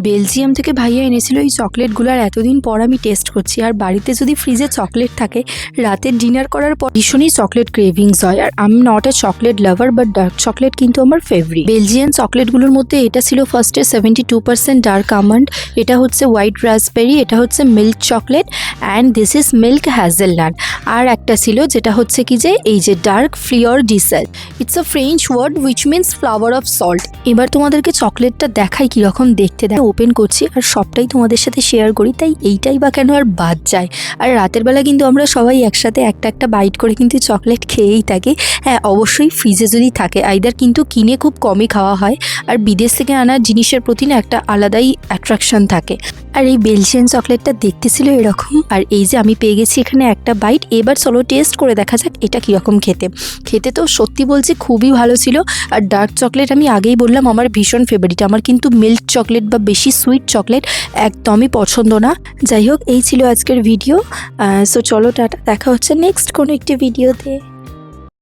Belgium থেকে ভাইয়া এনেছিল এই চকলেটগুলো, আর এতদিন পর আমি টেস্ট করছি। আর বাড়িতে যদি ফ্রিজে চকলেট থাকে, রাতের ডিনার করার পর ভীষণই চকলেট ক্রেভিংস হয়। আর আমি not a chocolate lover, but dark chocolate কিন্তু আমার ফেভারিট। বেলজিয়ান চকলেটগুলোর মধ্যে এটা ছিল ফার্স্টে 72% ডার্ক আমন্ড, এটা হচ্ছে হোয়াইট রাসবেরি, এটা হচ্ছে milk chocolate and this is milk hazelnut. আর একটা ছিল যেটা হচ্ছে কি যে এই যে dark fleur de sel, it's a French word which means flower of salt. এবার তোমাদেরকে চকলেটটা দেখাই কীরকম দেখতে, ওপেন করছি আর সবটাই তোমাদের সাথে শেয়ার করি, তাই এইটাই বা কেন আর বাদ যায়। আর রাতের বেলা কিন্তু আমরা সবাই একসাথে একটা একটা বাইট করে কিন্তু চকলেট খেয়েই থাকি। হ্যাঁ, অবশ্যই ফ্রিজে যদি থাকে, আইদার কিন্তু কিনে খুব কমই খাওয়া হয়, আর বিদেশ থেকে আনা জিনিসের প্রতি না একটা আলাদাই অ্যাট্রাকশন থাকে। আর এই বেলজিয়ান চকলেটটা দেখতে ছিল এরকম, আর এই যে আমি পেয়ে গেছি এখানে একটা বাইট। এবার চলো টেস্ট করে দেখা যাক এটা কীরকম খেতে। খেতে তো সত্যি বলছি খুবই ভালো ছিল। আর ডার্ক চকলেট আমি আগেই বললাম আমার ভীষণ ফেভারিট। আমার কিন্তু মিল্ক চকলেট বা বেশি সুইট চকলেট একদমই পছন্দ না। যাই হোক, এই ছিল আজকের ভিডিও। সো চলো টাটা, দেখা হচ্ছে নেক্সট কোনো একটি ভিডিওতে।